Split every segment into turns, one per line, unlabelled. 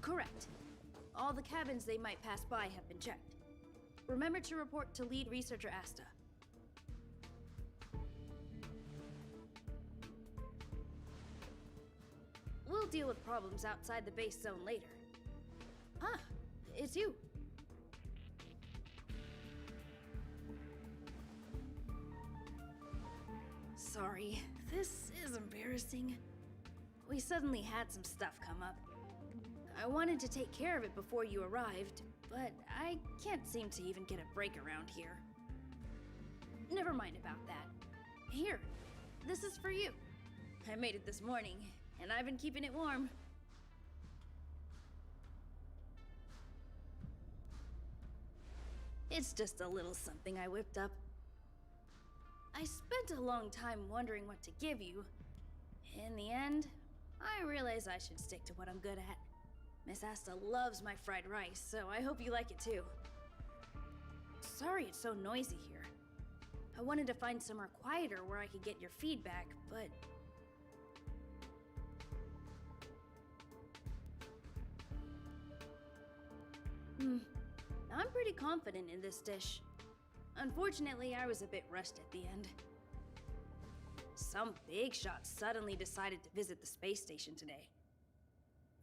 Correct. All the cabins they might pass by have been checked. Remember to report to lead researcher Asta. We'll deal with problems outside the base zone later. Ah, it's you. Sorry, this is embarrassing. We suddenly had some stuff come up. I wanted to take care of it before you arrived, but I can't seem to even get a break around here. Never mind about that. Here, this is for you. I made it this morning, and I've been keeping it warm. It's just a little something I whipped up. I spent a long time wondering what to give you. In the end, I realized I should stick to what I'm good at. Miss Asta loves my fried rice, so I hope you like it too. Sorry it's so noisy here. I wanted to find somewhere quieter where I could get your feedback, but... I'm pretty confident in this dish. Unfortunately, I was a bit rushed at the end. Some big shot suddenly decided to visit the space station today.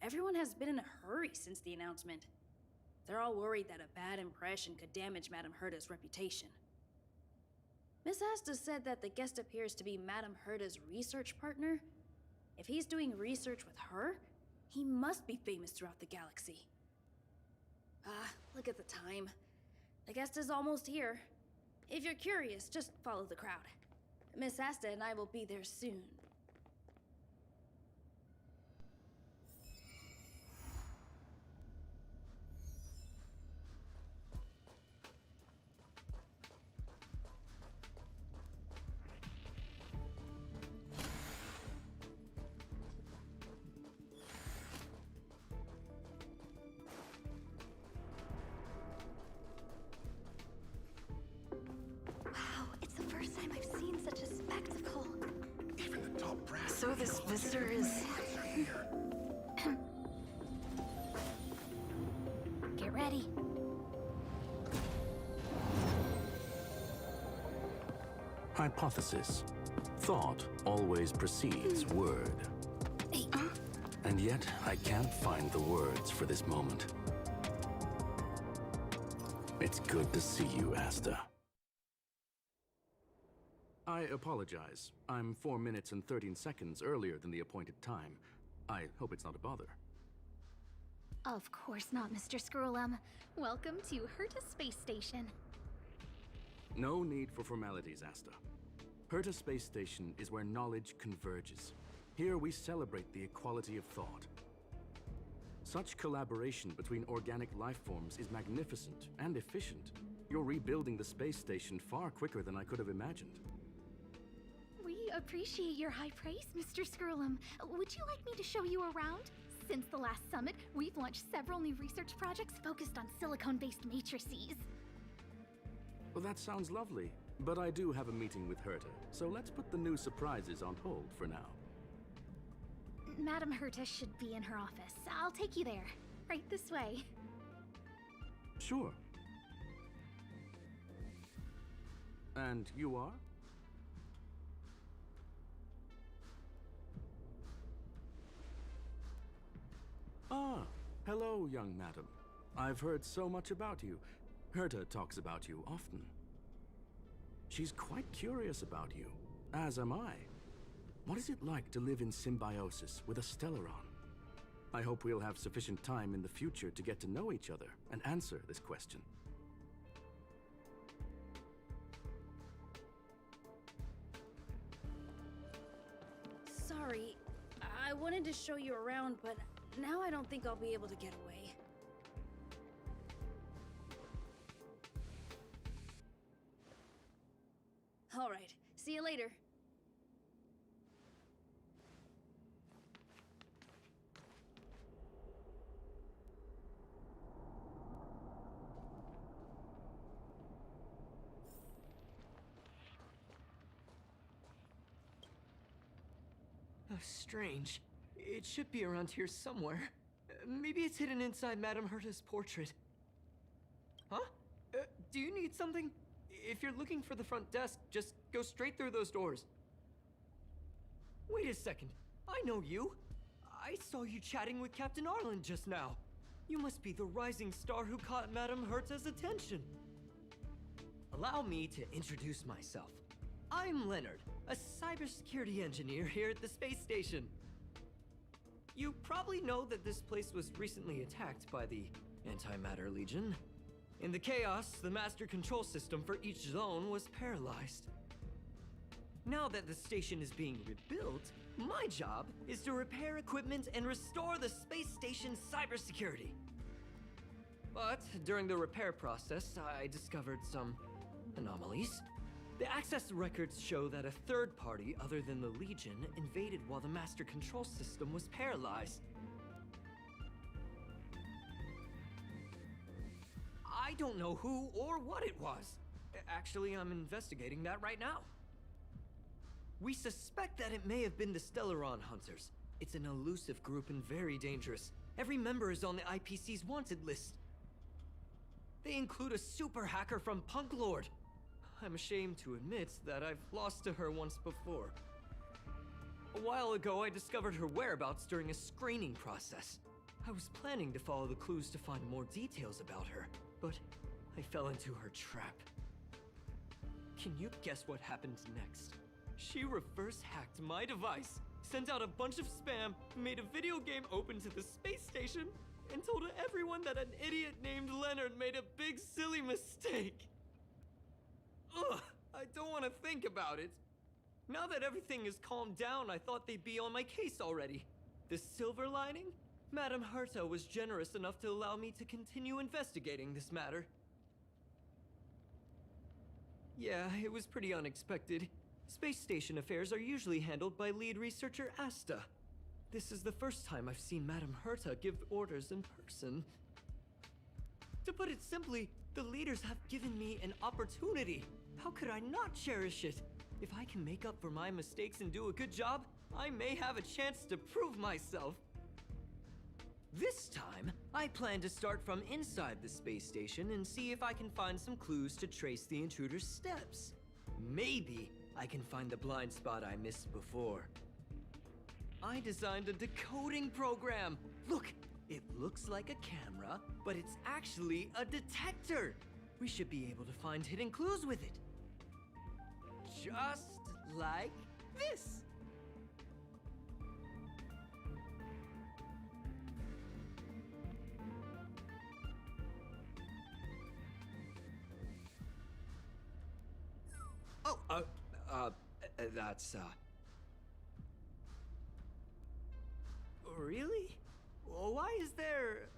Everyone has been in a hurry since the announcement. They're all worried that a bad impression could damage Madame Herta's reputation. Miss Asta said that the guest appears to be Madame Herta's research partner. If he's doing research with her, he must be famous throughout the galaxy. Look at the time. The guest is almost here. If you're curious, just follow the crowd. Miss Asta and I will be there soon.
So this visitor is...
Get ready.
Hypothesis. Thought always precedes word. And yet, I can't find the words for this moment. It's good to see you, Asta. I apologize. I'm 4 minutes and 13 seconds earlier than the appointed time. I hope it's not a bother.
Of course not, Mr. Scrollum. Welcome to Herta Space Station.
No need for formalities, Asta. Herta Space Station is where knowledge converges. Here we celebrate the equality of thought. Such collaboration between organic life forms is magnificent and efficient. You're rebuilding the space station far quicker than I could have imagined.
We appreciate your high praise, Mr. Scrollum. Would you like me to show you around? Since the last summit, we've launched several new research projects focused on silicone-based matrices.
Well, that sounds lovely, but I do have a meeting with Herta, so let's put the new surprises on hold for now.
Madame Herta should be in her office. I'll take you there. Right this way.
Sure. And you are? Ah, hello, young madam. I've heard so much about you. Herta talks about you often. She's quite curious about you, as am I. What is it like to live in symbiosis with a Stellaron? I hope we'll have sufficient time in the future to get to know each other and answer this question.
Sorry, I wanted to show you around, but now I don't think I'll be able to get away. All right, see you later.
Oh, strange. It should be around here somewhere.
Maybe it's hidden inside Madame Herta's portrait. Huh? Do you need something? If you're looking for the front desk, just go straight through those doors. Wait a second. I know you. I saw you chatting with Captain Arlen just now. You must be the rising star who caught Madame Herta's attention. Allow me to introduce myself. I'm Leonard, a cybersecurity engineer here at the space station. You probably know that this place was recently attacked by the Antimatter Legion. In the chaos, the master control system for each zone was paralyzed. Now that the station is being rebuilt, my job is to repair equipment and restore the space station's cybersecurity. But during the repair process, I discovered some anomalies. The access records show that a third party other than the Legion invaded while the master control system was paralyzed. I don't know who or what it was. Actually, I'm investigating that right now. We suspect that it may have been the Stellaron Hunters. It's an elusive group and very dangerous. Every member is on the IPC's wanted list. They include a super hacker from Punk Lord. I'm ashamed to admit that I've lost to her once before. A while ago, I discovered her whereabouts during a screening process. I was planning to follow the clues to find more details about her, but I fell into her trap. Can you guess what happened next? She reverse hacked my device, sent out a bunch of spam, made a video game open to the space station, and told everyone that an idiot named Leonard made a big silly mistake. Ugh, I don't want to think about it. Now that everything is calmed down, I thought they'd be on my case already. The silver lining? Madame Herta was generous enough to allow me to continue investigating this matter. Yeah, it was pretty unexpected. Space station affairs are usually handled by lead researcher Asta. This is the first time I've seen Madame Herta give orders in person. To put it simply, the leaders have given me an opportunity. How could I not cherish it? If I can make up for my mistakes and do a good job, I may have a chance to prove myself. This time, I plan to start from inside the space station and see if I can find some clues to trace the intruder's steps. Maybe I can find the blind spot I missed before. I designed a decoding program. Look, it looks like a camera, but it's actually a detector. We should be able to find hidden clues with it. Just like this. That's, Really? Why is there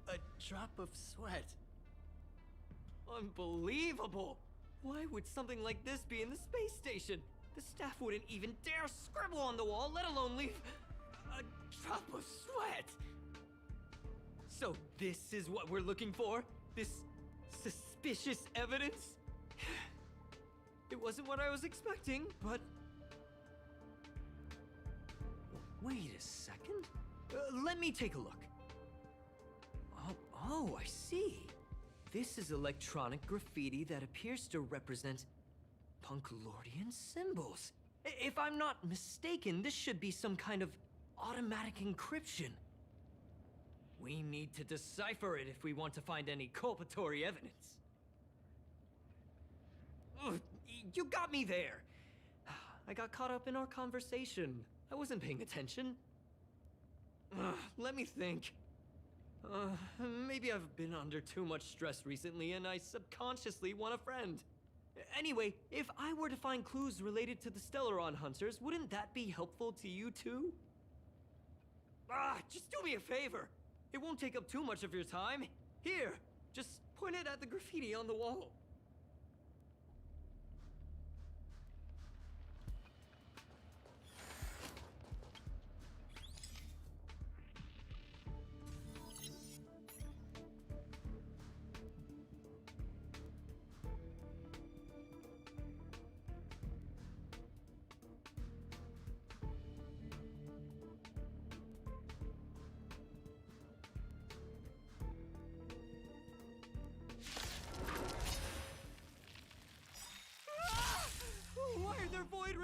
a drop of sweat? Unbelievable! Why would something like this be in the space station? The staff wouldn't even dare scribble on the wall, let alone leave a drop of sweat! So this is what we're looking for? This suspicious evidence? It wasn't what I was expecting, but... Wait a second. Let me take a look. Oh, I see. This is electronic graffiti that appears to represent Punklordian symbols. If I'm not mistaken, this should be some kind of automatic encryption. We need to decipher it if we want to find any culpatory evidence. Ugh, you got me there. I got caught up in our conversation. I wasn't paying attention. Let me think. Maybe I've been under too much stress recently and I subconsciously want a friend. Anyway, if I were to find clues related to the Stellaron Hunters, wouldn't that be helpful to you too? Just do me a favor. It won't take up too much of your time. Here, just point it at the graffiti on the wall.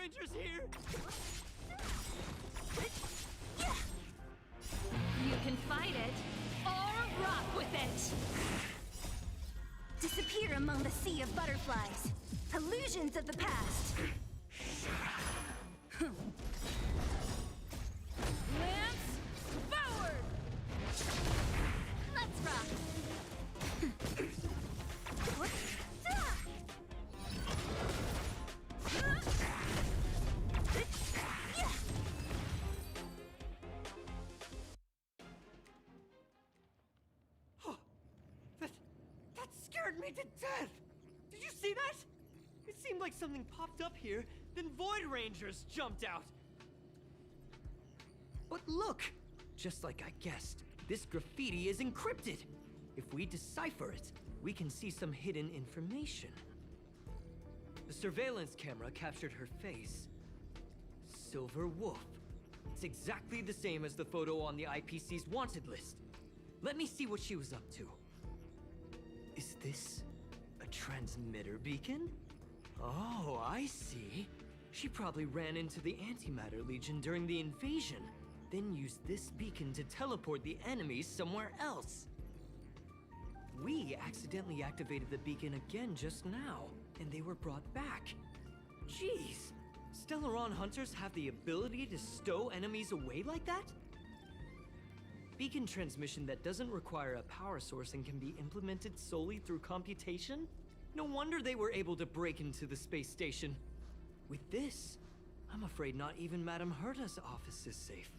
Rangers here!
You can fight it, or rock with it!
Disappear among the sea of butterflies. Illusions of the past.
Lance, forward!
Let's rock!
That scared me to death! Did you see that? It seemed like something popped up here, then Void Rangers jumped out. But look! Just like I guessed, this graffiti is encrypted. If we decipher it, we can see some hidden information. The surveillance camera captured her face. Silverwolf. It's exactly the same as the photo on the IPC's wanted list. Let me see what she was up to. Is this a transmitter beacon? Oh, I see. She probably ran into the Antimatter Legion during the invasion, then used this beacon to teleport the enemies somewhere else. We accidentally activated the beacon again just now, and they were brought back. Jeez, Stellaron Hunters have the ability to stow enemies away like that? Beacon transmission that doesn't require a power source and can be implemented solely through computation? No wonder they were able to break into the space station. With this, I'm afraid not even Madame Herta's office is safe.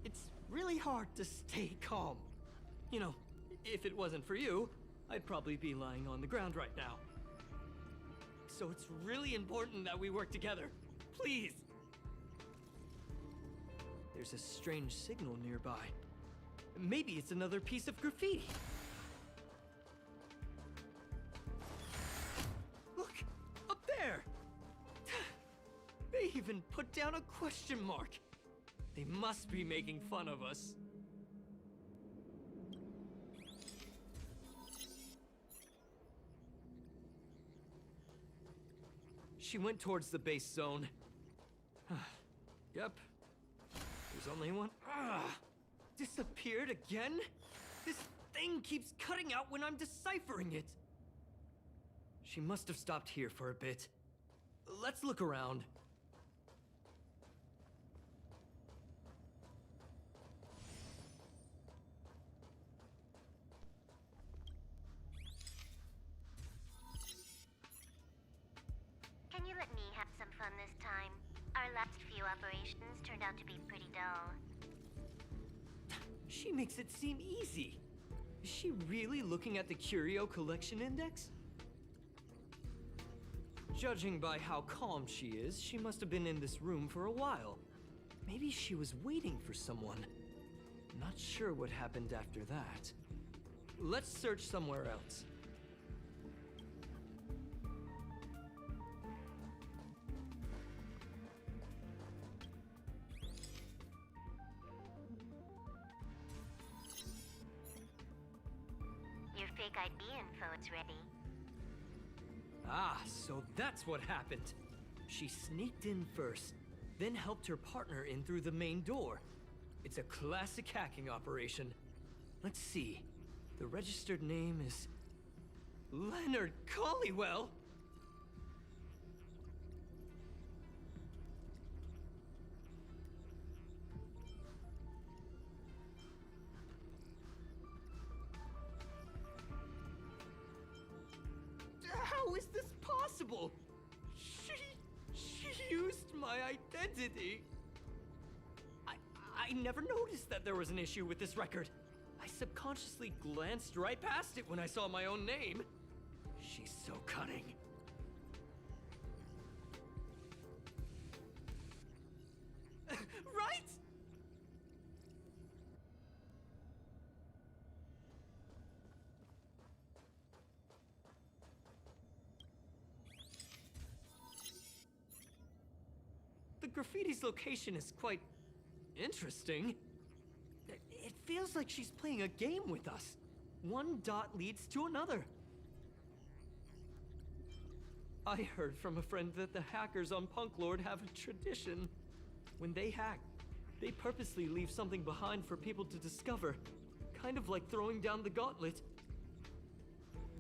It's really hard to stay calm. You know, if it wasn't for you, I'd probably be lying on the ground right now. So it's really important that we work together. Please! There's a strange signal nearby. Maybe it's another piece of graffiti. Look! Up there! They even put down a question mark. They must be making fun of us. She went towards the base zone. Yep. There's only one. Disappeared again? This thing keeps cutting out when I'm deciphering it. She must have stopped here for a bit. Let's look around.
Can you let me have some fun this time? Our last few operations turned out to be pretty dull.
She makes it seem easy. Is she really looking at the Curio Collection Index? Judging by how calm she is, she must have been in this room for a while. Maybe she was waiting for someone. Not sure what happened after that. Let's search somewhere else.
Your fake ID info is ready.
Ah, so that's what happened. She sneaked in first, then helped her partner in through the main door. It's a classic hacking operation. Let's see. The registered name is Leonard Collywell. How is this possible? She used my identity. I never noticed that there was an issue with this record. I subconsciously glanced right past it when I saw my own name. She's so cunning. Right? The graffiti's location is quite interesting. It feels like she's playing a game with us. One dot leads to another. I heard from a friend that the hackers on Punk Lord have a tradition. When they hack, they purposely leave something behind for people to discover. Kind of like throwing down the gauntlet.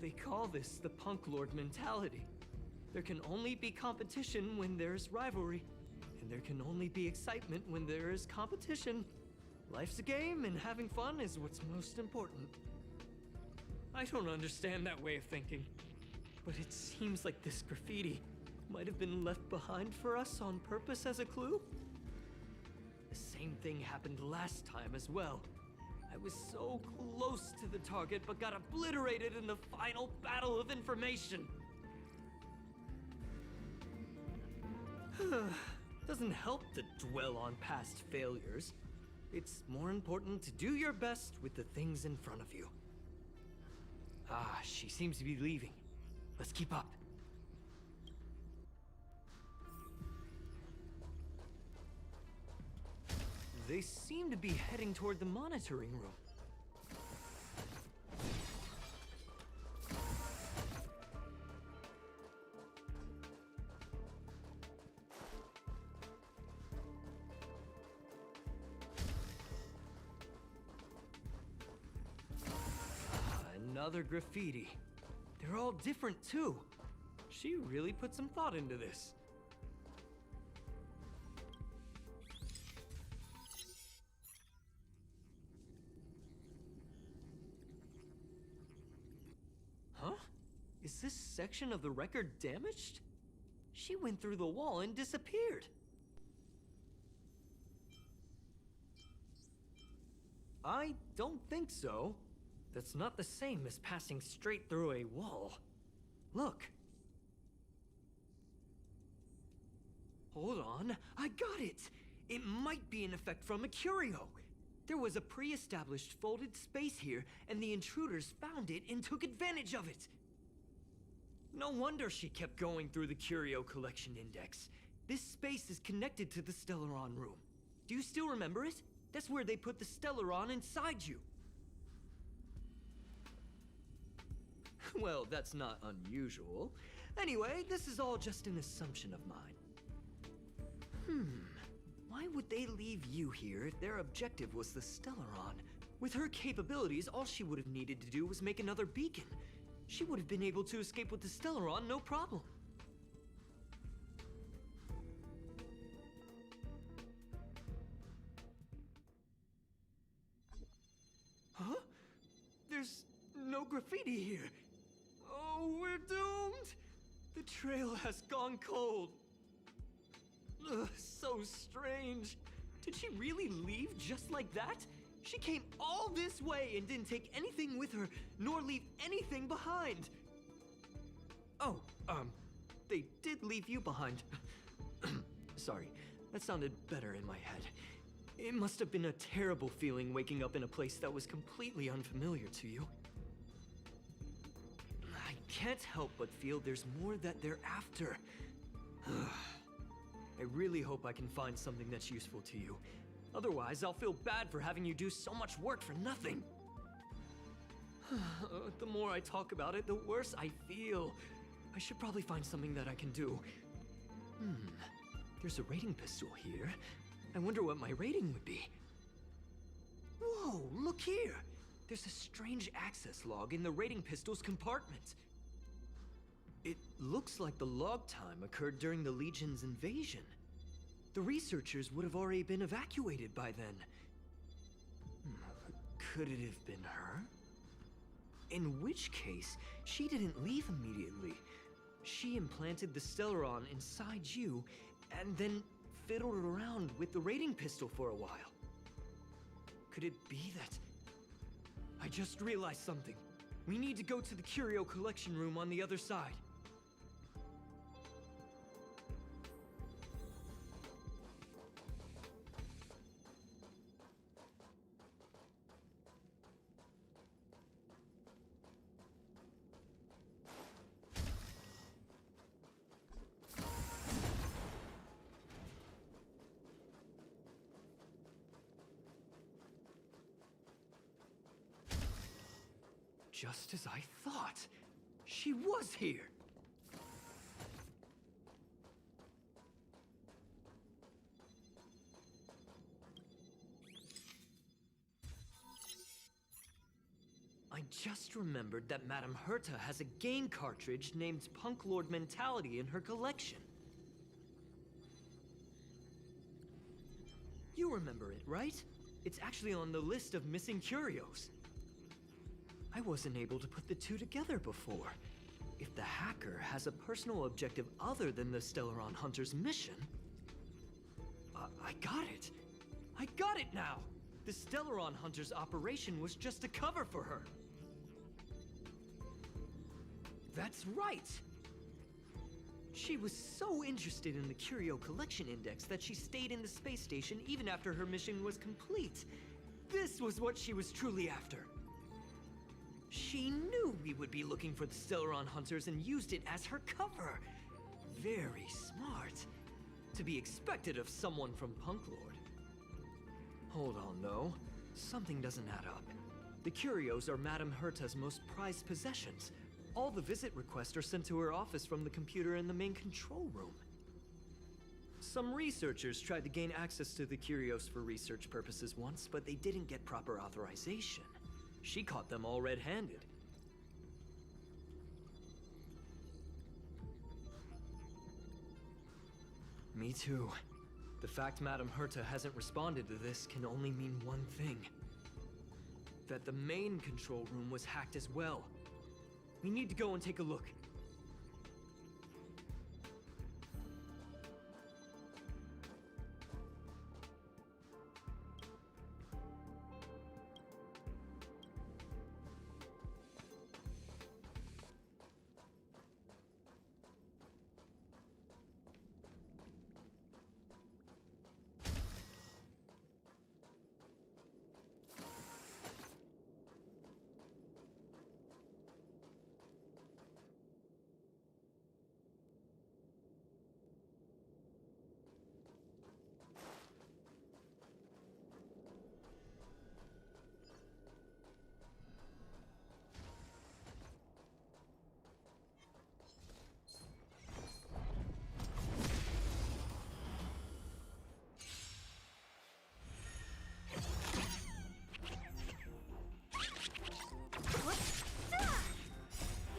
They call this the Punk Lord mentality. There can only be competition when there's rivalry. And there can only be excitement when there is competition. Life's a game, and having fun is what's most important. I don't understand that way of thinking. But it seems like this graffiti might have been left behind for us on purpose as a clue. The same thing happened last time as well. I was so close to the target, but got obliterated in the final battle of information. Doesn't help to dwell on past failures. It's more important to do your best with the things in front of you. Ah, she seems to be leaving. Let's keep up. They seem to be heading toward the monitoring room. Another graffiti. They're all different too. She really put some thought into this. Huh? Is this section of the record damaged? She went through the wall and disappeared. I don't think so. That's not the same as passing straight through a wall. Look. Hold on, I got it! It might be an effect from a curio. There was a pre-established folded space here, and the intruders found it and took advantage of it. No wonder she kept going through the curio collection index. This space is connected to the Stellaron room. Do you still remember it? That's where they put the Stellaron inside you. Well, that's not unusual. Anyway, this is all just an assumption of mine. Why would they leave you here if their objective was the Stellaron? With her capabilities, all she would have needed to do was make another beacon. She would have been able to escape with the Stellaron, no problem. Huh? There's no graffiti here. Oh, we're doomed! The trail has gone cold. Ugh, so strange. Did she really leave just like that? She came all this way and didn't take anything with her, nor leave anything behind. Oh, they did leave you behind. Sorry, that sounded better in my head. It must have been a terrible feeling waking up in a place that was completely unfamiliar to you. I can't help but feel there's more that they're after. I really hope I can find something that's useful to you. Otherwise, I'll feel bad for having you do so much work for nothing. The more I talk about it, the worse I feel. I should probably find something that I can do. There's a rating pistol here. I wonder what my rating would be. Whoa, look here! There's a strange access log in the rating pistol's compartment. It looks like the log time occurred during the Legion's invasion. The researchers would have already been evacuated by then. Could it have been her? In which case, she didn't leave immediately. She implanted the Stellaron inside you, and then fiddled around with the rating pistol for a while. Could it be that... I just realized something. We need to go to the curio collection room on the other side. Just as I thought. She was here. I just remembered that Madame Herta has a game cartridge named Punk Lord Mentality in her collection. You remember it, right? It's actually on the list of missing curios. I wasn't able to put the two together before. If the hacker has a personal objective other than the Stellaron Hunters' mission... I got it! I got it now! The Stellaron Hunters' operation was just a cover for her. That's right! She was so interested in the Curio Collection Index that she stayed in the space station even after her mission was complete. This was what she was truly after. She knew we would be looking for the Stellaron Hunters and used it as her cover. Very smart. To be expected of someone from Punk Lord. Hold on, though. Something doesn't add up. The curios are Madame Herta's most prized possessions. All the visit requests are sent to her office from the computer in the main control room. Some researchers tried to gain access to the curios for research purposes once, but they didn't get proper authorization. She caught them all red-handed. Me too. The fact Madame Herta hasn't responded to this can only mean one thing. That the main control room was hacked as well. We need to go and take a look.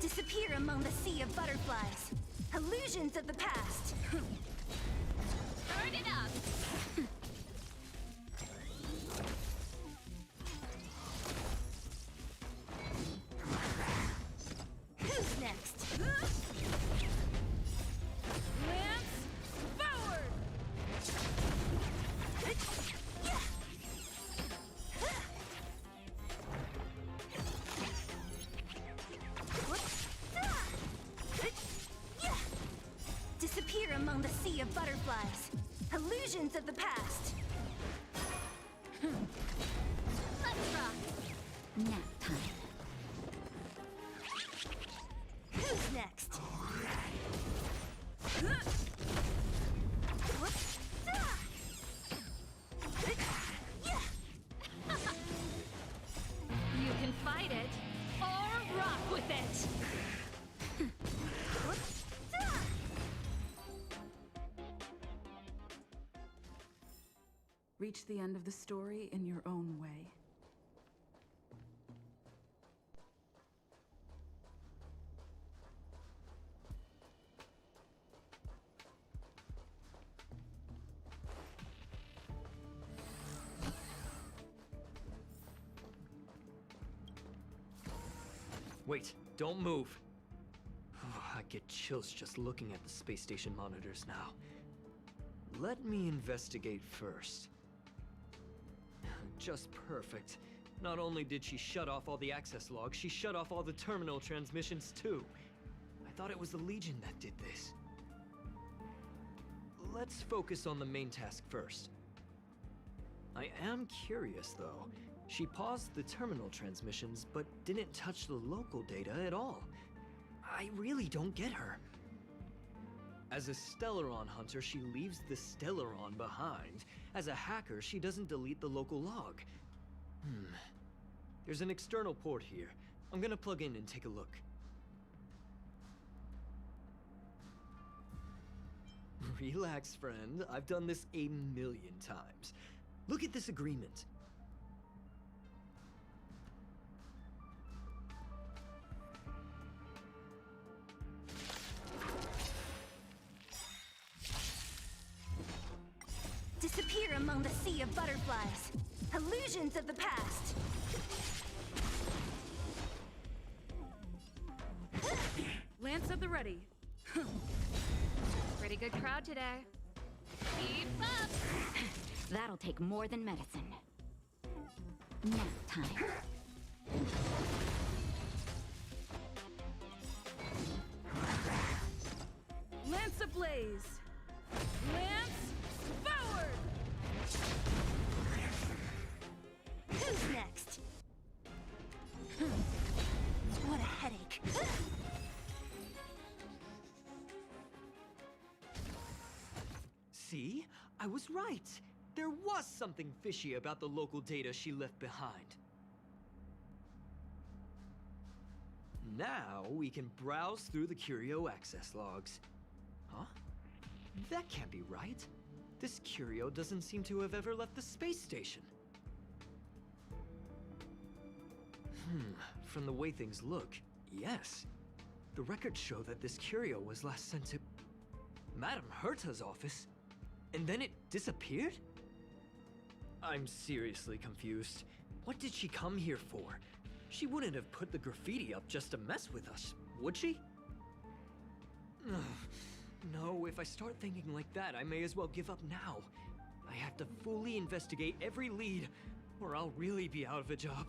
Disappear among the sea of butterflies. Illusions of the past.
Turn it up!
Who's next?
Lance, forward!
Disappear among the sea of butterflies. Illusions of the past.
Let's rock!
Nap time.
Who's next?
You can fight it, or rock with it!
Reach the end of the story in your own way.
Wait, don't move. I get chills just looking at the space station monitors now. Let me investigate first. Just perfect. Not only did she shut off all the access logs, she shut off all the terminal transmissions too. I thought it was the Legion that did this. Let's focus on the main task first. I am curious though. She paused the terminal transmissions, but didn't touch the local data at all. I really don't get her. As a Stellaron hunter, she leaves the Stellaron behind. As a hacker, she doesn't delete the local log. There's an external port here. I'm gonna plug in and take a look. Relax, friend. I've done this a million times. Look at this agreement.
among the sea of butterflies. Illusions of the past.
Lance at the ready. Pretty good crowd today. Keep up!
That'll take more than medicine. Nap time.
Lance ablaze! Lance forward!
Who's next? What a headache.
See? I was right. There was something fishy about the local data she left behind. Now we can browse through the Curio access logs. Huh? That can't be right. This Curio doesn't seem to have ever left the space station. From the way things look, yes. The records show that this Curio was last sent to Madame Herta's office, and then it disappeared? I'm seriously confused. What did she come here for? She wouldn't have put the graffiti up just to mess with us, would she? No, if I start thinking like that, I may as well give up now. I have to fully investigate every lead, or I'll really be out of a job.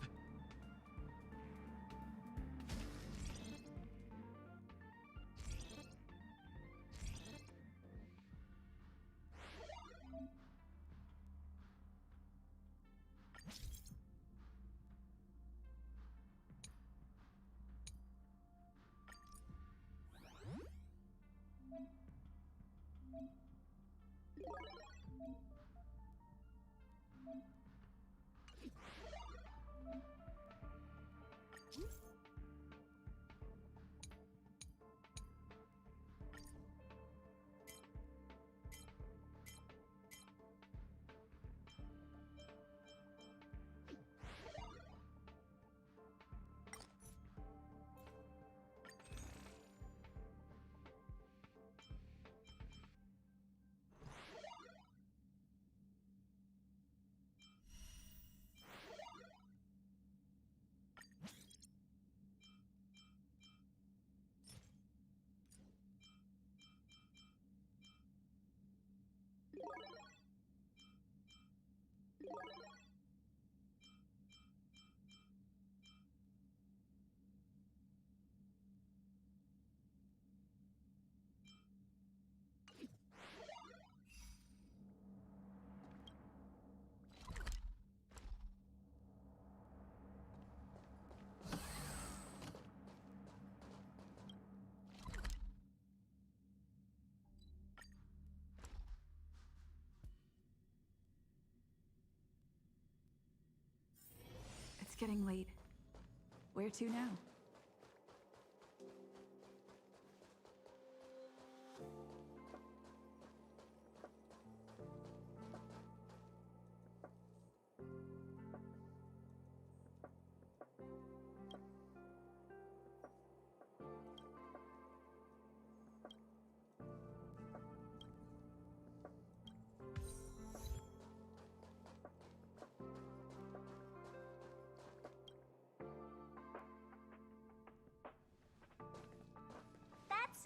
It's getting late. Where to now?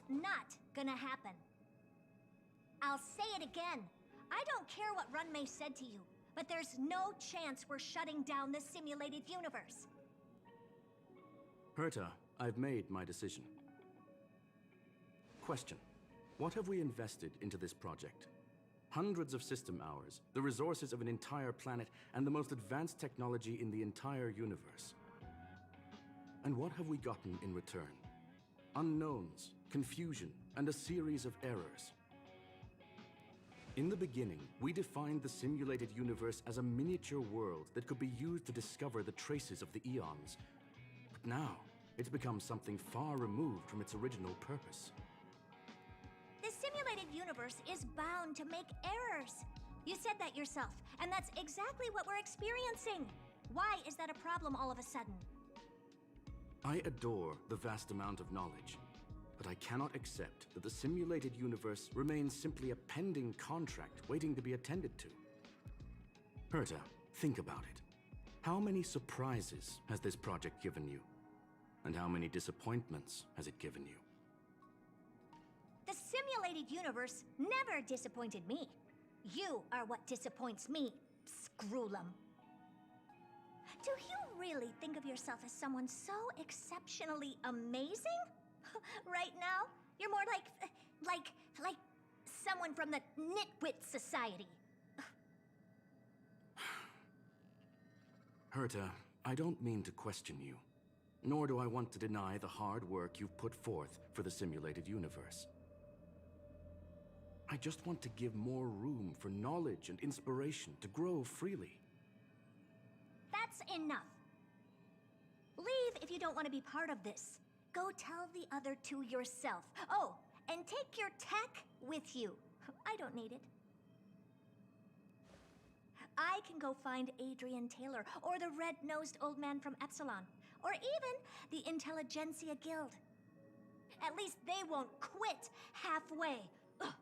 Not gonna happen. I'll say it again. I don't care what Runmei said to you, but there's no chance we're shutting down this simulated universe.
Herta, I've made my decision. Question. What have we invested into this project? Hundreds of system hours, the resources of an entire planet, and the most advanced technology in the entire universe. And what have we gotten in return? Unknowns, confusion, and a series of errors. In the beginning, we defined the simulated universe as a miniature world that could be used to discover the traces of the eons. But now, it's become something far removed from its original purpose.
The simulated universe is bound to make errors. You said that yourself, and that's exactly what we're experiencing. Why is that a problem all of a sudden?
I adore the vast amount of knowledge, but I cannot accept that the simulated universe remains simply a pending contract waiting to be attended to. Herta, think about it. How many surprises has this project given you? And how many disappointments has it given you?
The simulated universe never disappointed me. You are what disappoints me, Scroolum. Do you really think of yourself as someone so exceptionally amazing? Right now, you're more like someone from the Nitwit Society.
Herta, I don't mean to question you, nor do I want to deny the hard work you've put forth for the simulated universe. I just want to give more room for knowledge and inspiration to grow freely.
That's enough. Leave if you don't want to be part of this. Go tell the other two yourself. Oh, and take your tech with you. I don't need it. I can go find Adrian Taylor, or the red-nosed old man from Epsilon, or even the Intelligentsia Guild. At least they won't quit halfway. Ugh.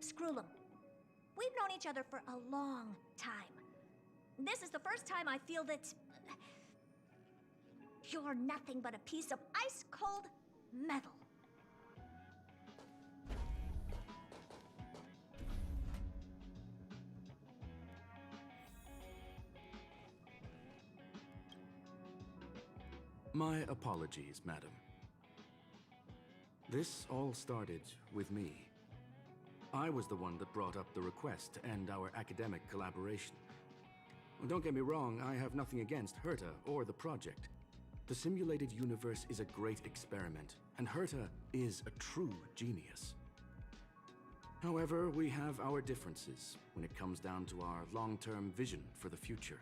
Scroolum, we've known each other for a long time. This is the first time I feel that you're nothing but a piece of ice-cold metal.
My apologies, madam. This all started with me. I was the one that brought up the request to end our academic collaboration. Don't get me wrong, I have nothing against Herta or the project. The simulated universe is a great experiment, and Herta is a true genius. However, we have our differences when it comes down to our long-term vision for the future.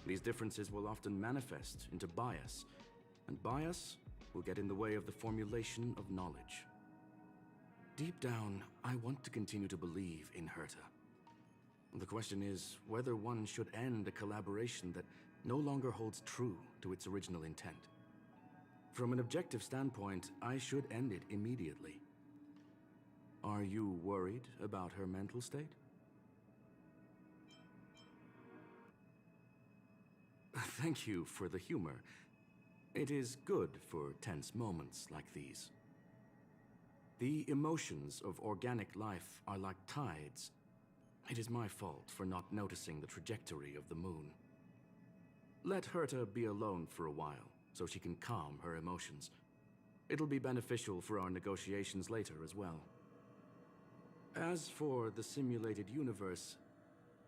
These differences will often manifest into bias, and bias will get in the way of the formulation of knowledge. Deep down, I want to continue to believe in Herta. The question is whether one should end a collaboration that no longer holds true to its original intent. From an objective standpoint, I should end it immediately. Are you worried about her mental state? Thank you for the humor. It is good for tense moments like these. The emotions of organic life are like tides. It is my fault for not noticing the trajectory of the moon. Let Herta be alone for a while, so she can calm her emotions. It'll be beneficial for our negotiations later as well. As for the simulated universe,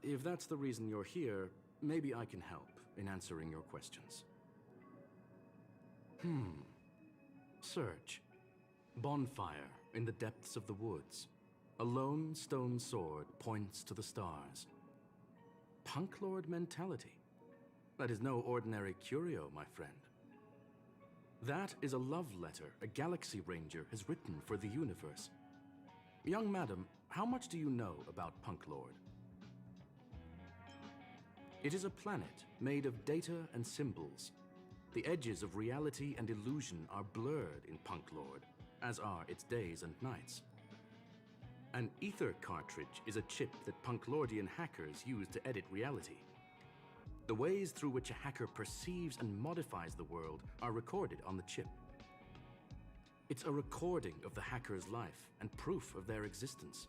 if that's the reason you're here, maybe I can help in answering your questions. Search. Bonfire in the depths of the woods. A lone stone sword points to the stars. Punk Lord mentality. That is no ordinary curio, my friend. That is a love letter a Galaxy Ranger has written for the universe. Young madam, how much do you know about Punk Lord? It is a planet made of data and symbols. The edges of reality and illusion are blurred in Punk Lord, as are its days and nights. An ether cartridge is a chip that Punklordian hackers use to edit reality. The ways through which a hacker perceives and modifies the world are recorded on the chip. It's a recording of the hacker's life and proof of their existence.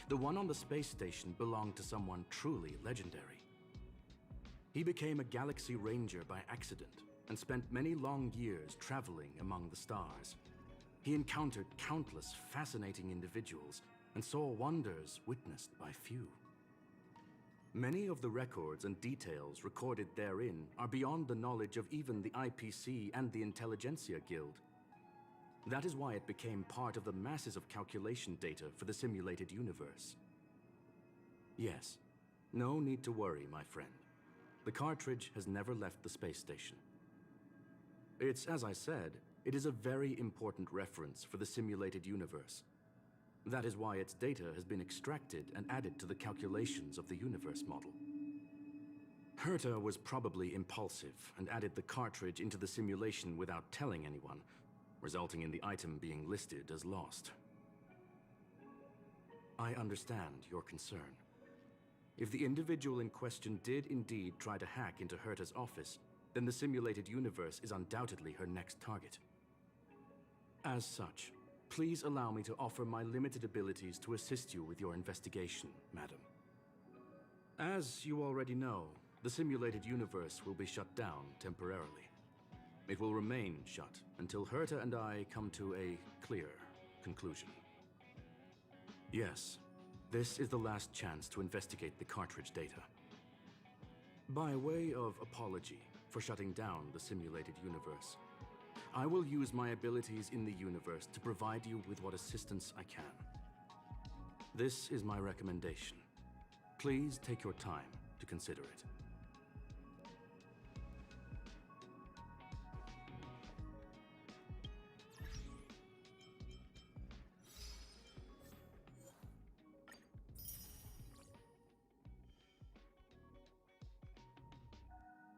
The one on the space station belonged to someone truly legendary. He became a Galaxy Ranger by accident and spent many long years traveling among the stars. He encountered countless fascinating individuals and saw wonders witnessed by few. Many of the records and details recorded therein are beyond the knowledge of even the IPC and the Intelligentsia Guild. That is why it became part of the masses of calculation data for the simulated universe. Yes, no need to worry, my friend. The cartridge has never left the space station. It's, as I said, it is a very important reference for the simulated universe. That is why its data has been extracted and added to the calculations of the universe model. Herta was probably impulsive and added the cartridge into the simulation without telling anyone. resulting in the item being listed as lost. I understand your concern. If the individual in question did indeed try to hack into Herta's office, then the simulated universe is undoubtedly her next target. As such, please allow me to offer my limited abilities to assist you with your investigation, madam. As you already know, the simulated universe will be shut down temporarily. It will remain shut until Herta and I come to a clear conclusion. Yes, this is the last chance to investigate the cartridge data. By way of apology for shutting down the simulated universe, I will use my abilities in the universe to provide you with what assistance I can. This is my recommendation. Please take your time to consider it.